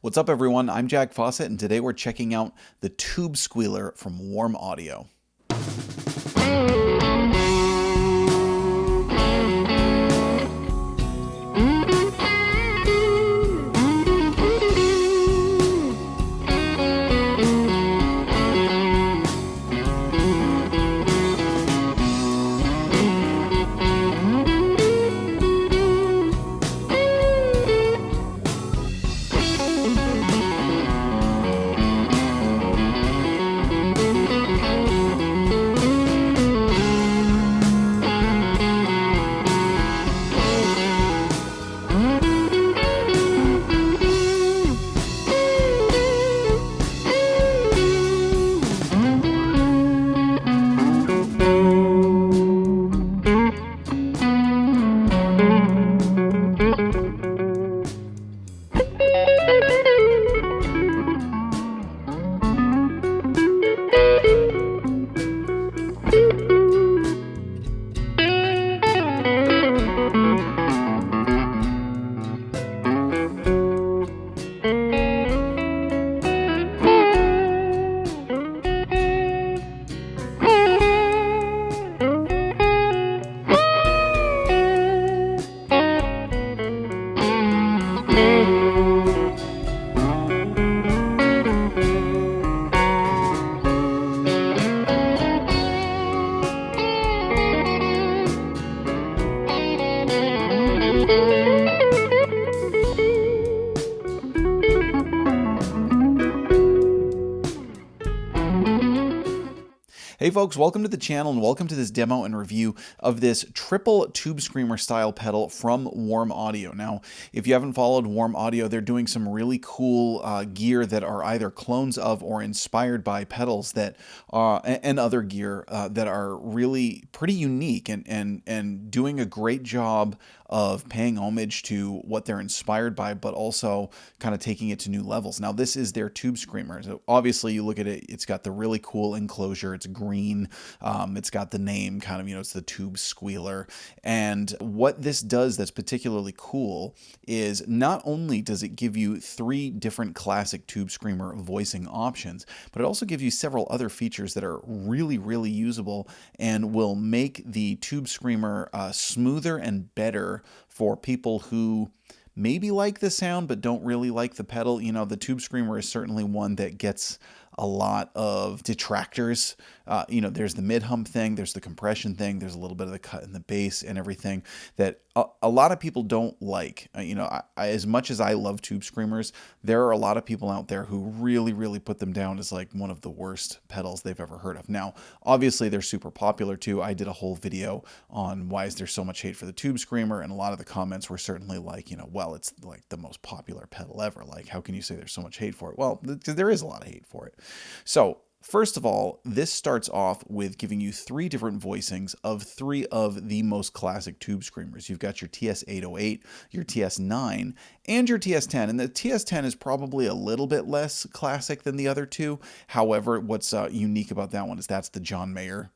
What's up, everyone? I'm Jack Fossett, and today we're checking out the Tube Squealer from Warm Audio. Hey folks, welcome to the channel and welcome to this demo and review of this triple Tube Screamer style pedal from Warm Audio. Now, if you haven't followed Warm Audio, they're doing some really cool gear that are either clones of or inspired by pedals that and other gear that are really pretty unique and doing a great job of paying homage to what they're inspired by, but also kind of taking it to new levels. Now, this is their Tube Screamer. So obviously, you look at it, it's got the really cool enclosure. It's green. It's got the name kind of, it's the Tube Squealer. And what this does that's particularly cool is not only does it give you 3 different classic Tube Screamer voicing options, but it also gives you several other features that are really, really usable and will make the Tube Screamer smoother and better for people who maybe like the sound but don't really like the pedal. The Tube Screamer is certainly one that gets a lot of detractors. There's the mid-hump thing, there's the compression thing, there's a little bit of the cut in the bass and everything that a lot of people don't like. As much as I love Tube Screamers, there are a lot of people out there who really, really put them down as like one of the worst pedals they've ever heard of. Now, obviously they're super popular too. I did a whole video on why is there so much hate for the Tube Screamer, and a lot of the comments were certainly like, well, it's like the most popular pedal ever. Like, how can you say there's so much hate for it? Well, there is a lot of hate for it. So first of all, this starts off with giving you 3 different voicings of 3 of the most classic Tube Screamers. You've got your TS-808, your TS-9, and your TS-10. And the TS-10 is probably a little bit less classic than the other 2. However, what's unique about that one is that's the John Mayer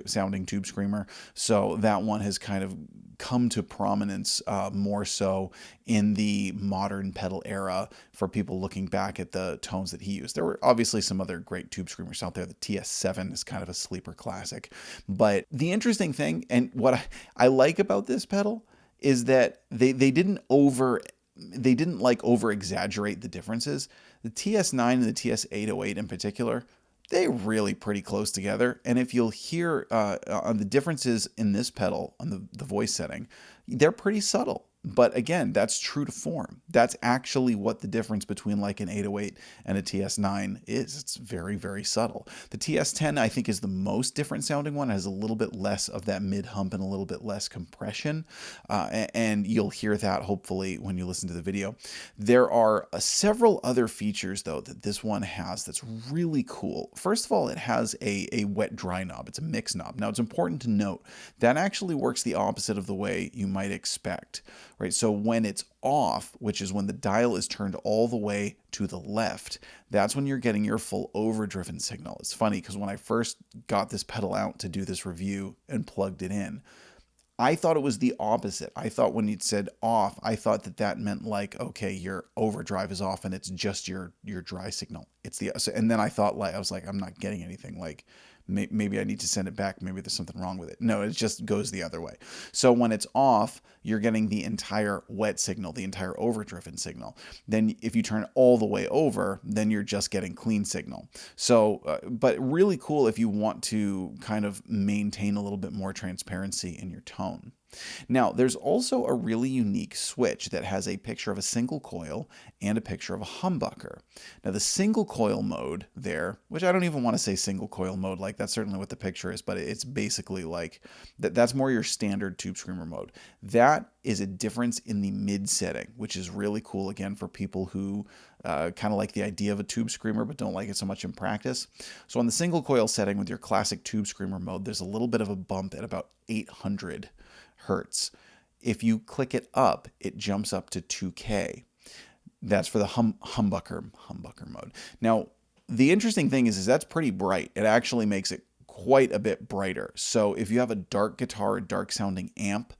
sounding Tube Screamer. So that one has kind of come to prominence more so in the modern pedal era for people looking back at the tones that he used. There were obviously some other great Tube Screamers out there. The TS-7 is kind of a sleeper classic. But the interesting thing, and what I like about this pedal, is that they didn't over exaggerate the differences. The TS-9 and the TS-808 in particular, they're really pretty close together. And if you'll hear on the differences in this pedal, on the voice setting, they're pretty subtle. But again, that's true to form. That's actually what the difference between like an 808 and a TS9 is. It's very, very subtle. The TS10, I think, is the most different sounding one. It has a little bit less of that mid-hump and a little bit less compression. And you'll hear that hopefully when you listen to the video. There are several other features, though, that this one has that's really cool. First of all, it has a wet-dry knob. It's a mix knob. Now, it's important to note that actually works the opposite of the way you might expect. Right, so when it's off, which is when the dial is turned all the way to the left, that's when you're getting your full overdriven signal. It's funny because when I first got this pedal out to do this review and plugged it in, I thought it was the opposite. I thought when you'd said off, I thought that that meant like, okay, your overdrive is off and it's just your dry signal. It's the so, and then I thought like I was like, I'm not getting anything. Like maybe I need to send it back. Maybe there's something wrong with it. No, it just goes the other way. So when it's off, you're getting the entire wet signal, the entire overdriven signal. Then if you turn all the way over, then you're just getting clean signal. So, but really cool if you want to kind of maintain a little bit more transparency in your tone. Now, there's also a really unique switch that has a picture of a single coil and a picture of a humbucker. Now, the single coil mode there, which I don't even want to say single coil mode, like that's certainly what the picture is, but it's basically like that's more your standard tube screamer mode. That is a difference in the mid setting, which is really cool again for people who kind of like the idea of a tube screamer but don't like it so much in practice. So on the single coil setting with your classic tube screamer mode, there's a little bit of a bump at about 800 hertz. If you click it up, it jumps up to 2K. That's for the humbucker mode. Now, the interesting thing is that's pretty bright. It actually makes it quite a bit brighter. So if you have a dark guitar, a dark sounding amp,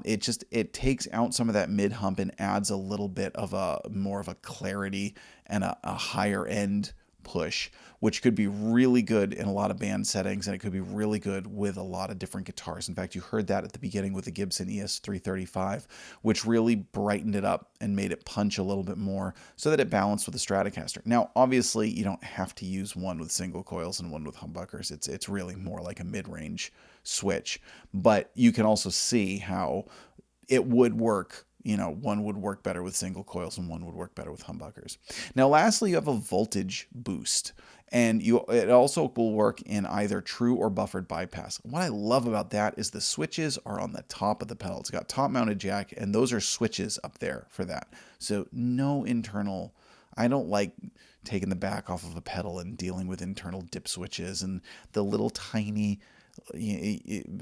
it takes out some of that mid hump and adds a little bit of a more of a clarity and a higher end push, which could be really good in a lot of band settings, and it could be really good with a lot of different guitars. In fact, you heard that at the beginning with the Gibson ES335, which really brightened it up and made it punch a little bit more so that it balanced with the Stratocaster. Now, obviously, you don't have to use one with single coils and one with humbuckers. It's really more like a mid-range switch, but you can also see how it would work. You know, one would work better with single coils and one would work better with humbuckers. Now, lastly, you have a voltage boost, and it also will work in either true or buffered bypass. What I love about that is the switches are on the top of the pedal. It's got top mounted jack, and those are switches up there for that. So no internal, I don't like taking the back off of a pedal and dealing with internal dip switches and the little tiny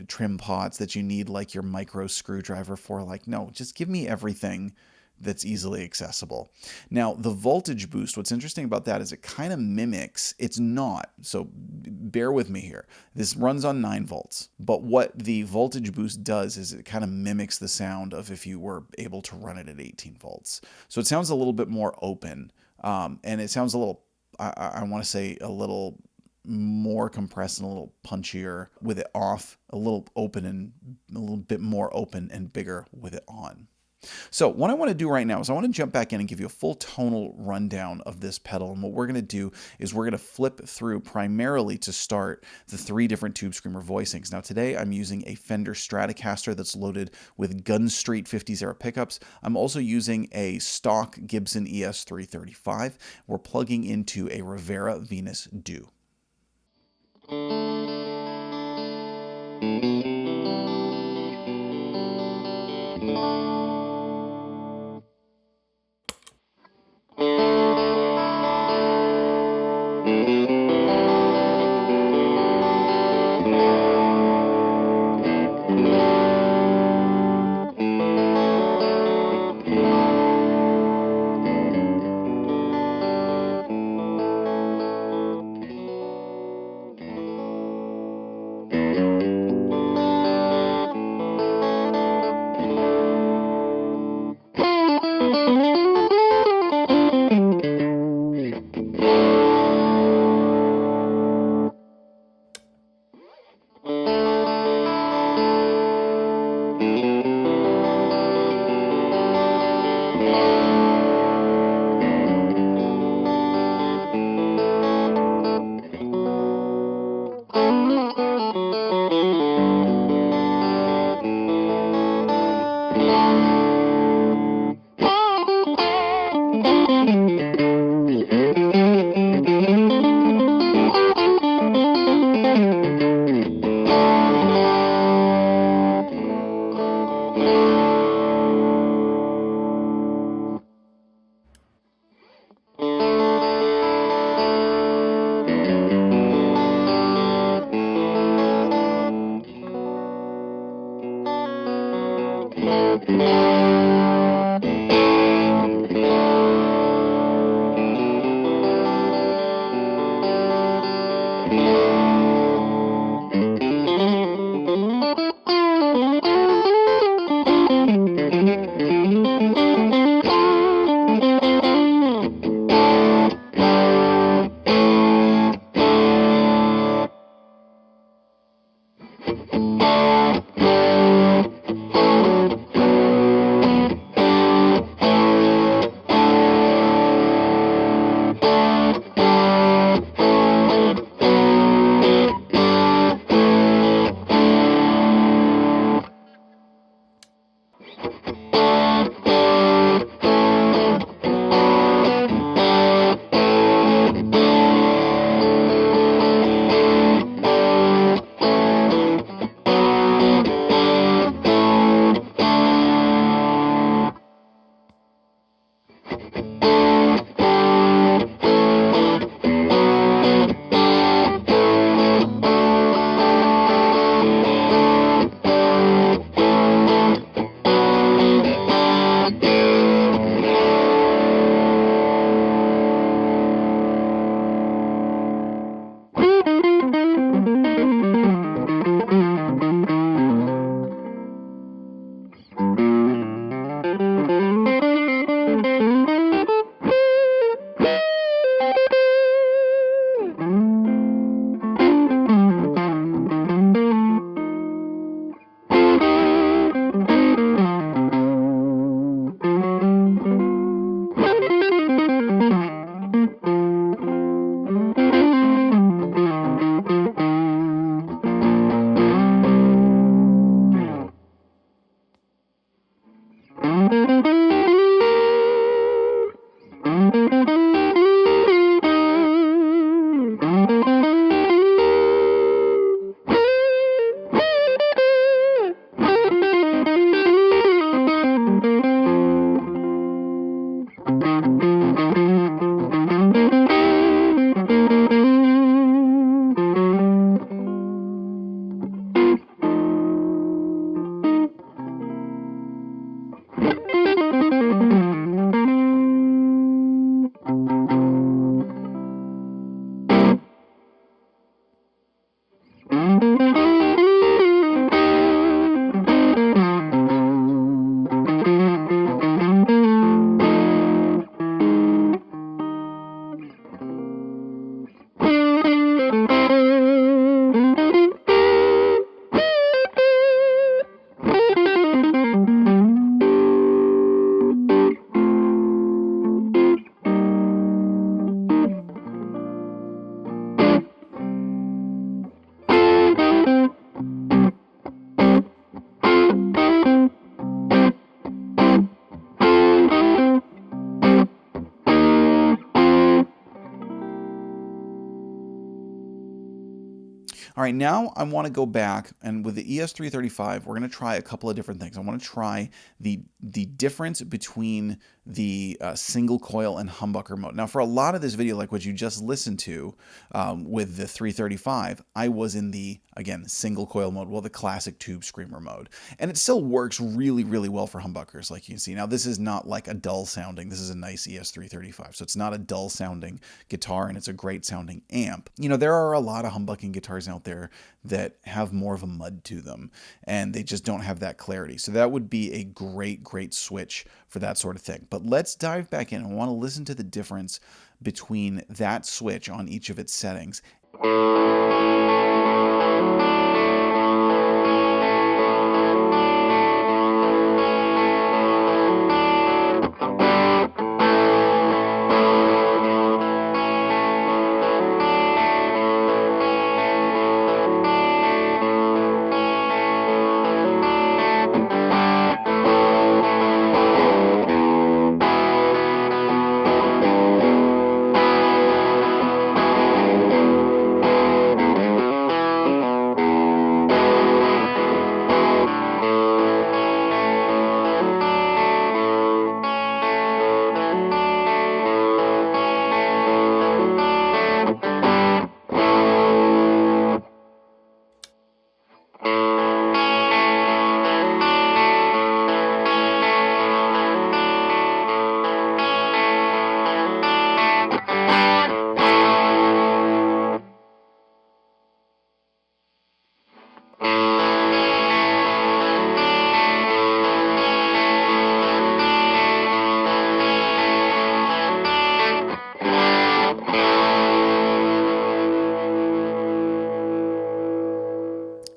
trim pots that you need like your micro screwdriver for. Like, no, just give me everything that's easily accessible. Now, the voltage boost, what's interesting about that is it kind of mimics, it's not, so bear with me here. This runs on 9 volts, but what the voltage boost does is it kind of mimics the sound of if you were able to run it at 18 volts. So it sounds a little bit more open, and it sounds a little, I want to say a little more compressed and a little punchier with it off, a little open and a little bit more open and bigger with it on. So what I want to do right now is I want to jump back in and give you a full tonal rundown of this pedal. And what we're going to do is we're going to flip through primarily to start the 3 different Tube Screamer voicings. Now today I'm using a Fender Stratocaster that's loaded with Gun Street 50s era pickups. I'm also using a stock Gibson ES335. We're plugging into a Rivera Venus Do. All right, now I want to go back, and with the ES335, we're going to try a couple of different things. I want to try the difference between the single coil and humbucker mode. Now, for a lot of this video, like what you just listened to with the 335, I was in the, again, single coil mode, well, the classic tube screamer mode. And it still works really, really well for humbuckers, like you can see. Now, this is not like a dull sounding. This is a nice ES335, so it's not a dull sounding guitar, and it's a great sounding amp. You know, there are a lot of humbucking guitars out there that have more of a mud to them, and they just don't have that clarity. So that would be a great, great switch for that sort of thing. But let's dive back in. I want to listen to the difference between that switch on each of its settings.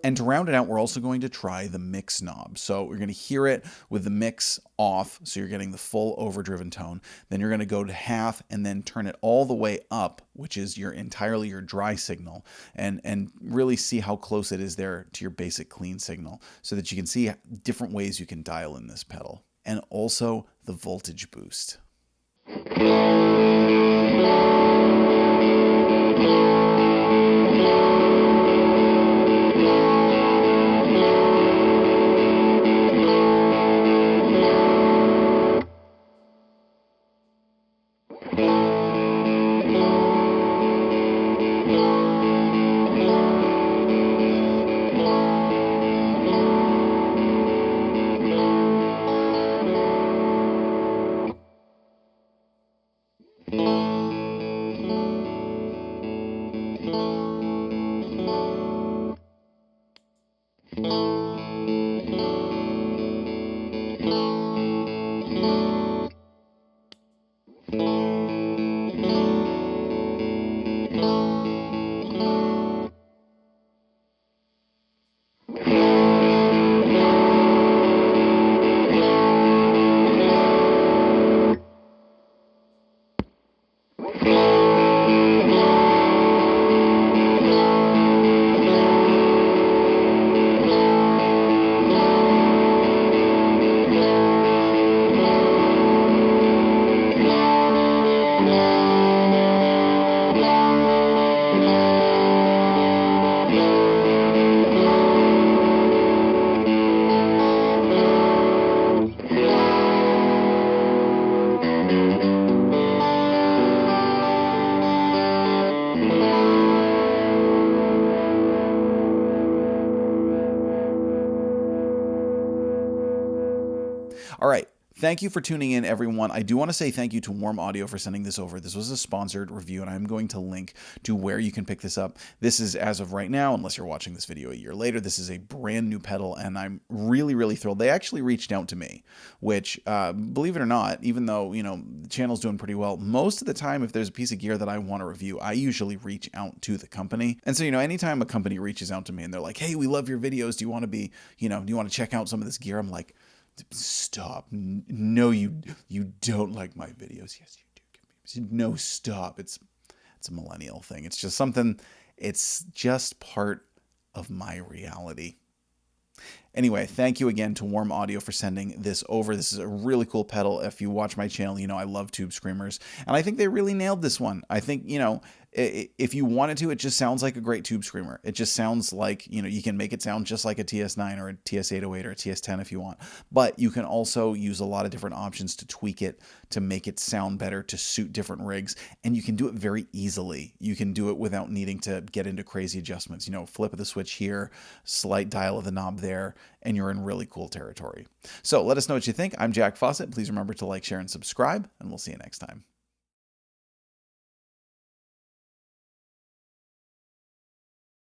And to round it out, we're also going to try the mix knob. So we're going to hear it with the mix off, so you're getting the full overdriven tone. Then you're going to go to half and then turn it all the way up, which is entirely your dry signal, and really see how close it is there to your basic clean signal, so that you can see different ways you can dial in this pedal. And also the voltage boost. All right. Thank you for tuning in, everyone. I do want to say thank you to Warm Audio for sending this over. This was a sponsored review, and I'm going to link to where you can pick this up. This is, as of right now, unless you're watching this video a year later, this is a brand new pedal, and I'm really, really thrilled. They actually reached out to me, which, believe it or not, even though, the channel's doing pretty well, most of the time, if there's a piece of gear that I want to review, I usually reach out to the company. And so, anytime a company reaches out to me and they're like, hey, we love your videos. Do you want to be, do you want to check out some of this gear? I'm like, stop. No, you don't like my videos. Yes, you do. No, stop. It's a millennial thing. It's just something, it's just part of my reality. Anyway, thank you again to Warm Audio for sending this over. This is a really cool pedal. If you watch my channel, you know I love tube screamers, and I think they really nailed this one. I think, you know, if you wanted to, it just sounds like a great tube screamer. It just sounds like, you know, you can make it sound just like a TS9 or a TS808 or a TS10 if you want. But you can also use a lot of different options to tweak it, to make it sound better, to suit different rigs, and you can do it very easily. You can do it without needing to get into crazy adjustments. You know, flip of the switch here, slight dial of the knob there, and you're in really cool territory. So let us know what you think. I'm Jack Fossett. Please remember to like, share, and subscribe, and we'll see you next time.